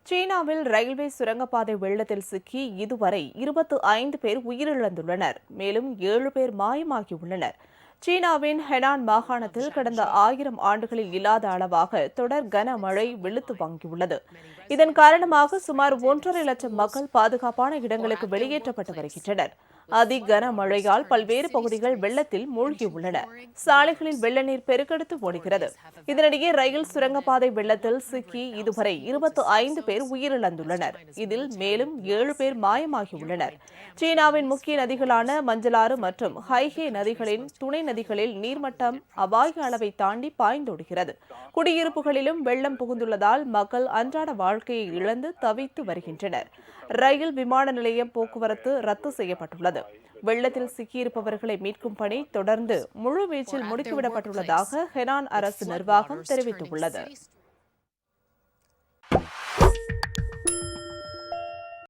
சீனாவில் ரயில்வே சுரங்கப்பாதை வெள்ளத்தில் சிக்கி இதுவரை 25 பேர் உயிரிழந்துள்ளனர். மேலும் 7 பேர் மாயமாகியுள்ளனர். சீனாவின் ஹெனான் மாகாணத்தில் கடந்த 1000 ஆண்டுகளில் இல்லாத அளவாக தொடர் கனமழை வெளுத்து வாங்கியுள்ளது. இதன் காரணமாக சுமார் 1.5 லட்சம் மக்கள் பாதுகாப்பான இடங்களுக்கு வெளியேற்றப்பட்டு வருகின்றனர். கனமழையால் பல்வேறு பகுதிகள் வெள்ளத்தில் மூழ்கியுள்ளன. சாலைகளில் வெள்ள நீர் பெருக்கெடுத்து ஓடுகிறது. இதனிடையே ரயில் சுரங்கப்பாதை வெள்ளத்தில் சிக்கி இதுவரை 25 பேர் உயிரிழந்துள்ளனர். இதில் மேலும் 7 பேர் மாயமாகியுள்ளனர். சீனாவின் முக்கிய நதிகளான மஞ்சளாறு மற்றும் ஹைஹே நதிகளின் துணை நதிகளில் நீர்மட்டம் அபாய அளவை தாண்டி பாய்ந்தோடுகிறது. குடியிருப்புகளிலும் வெள்ளம் புகுந்துள்ளதால் மக்கள் அன்றாட வாழ்க்கையை இழந்து தவித்து வருகின்றனர். ரயில் விமான நிலையம் போக்குவரத்து ரத்து செய்யப்பட்டுள்ளது. வெள்ளத்தில் சிக்கியிருப்பவர்களை மீட்கும் பணி தொடர்ந்து முழுவீச்சில் முடுக்கிவிடப்பட்டுள்ளதாக ஹெனான் அரசு நிர்வாகம் தெரிவித்துள்ளது.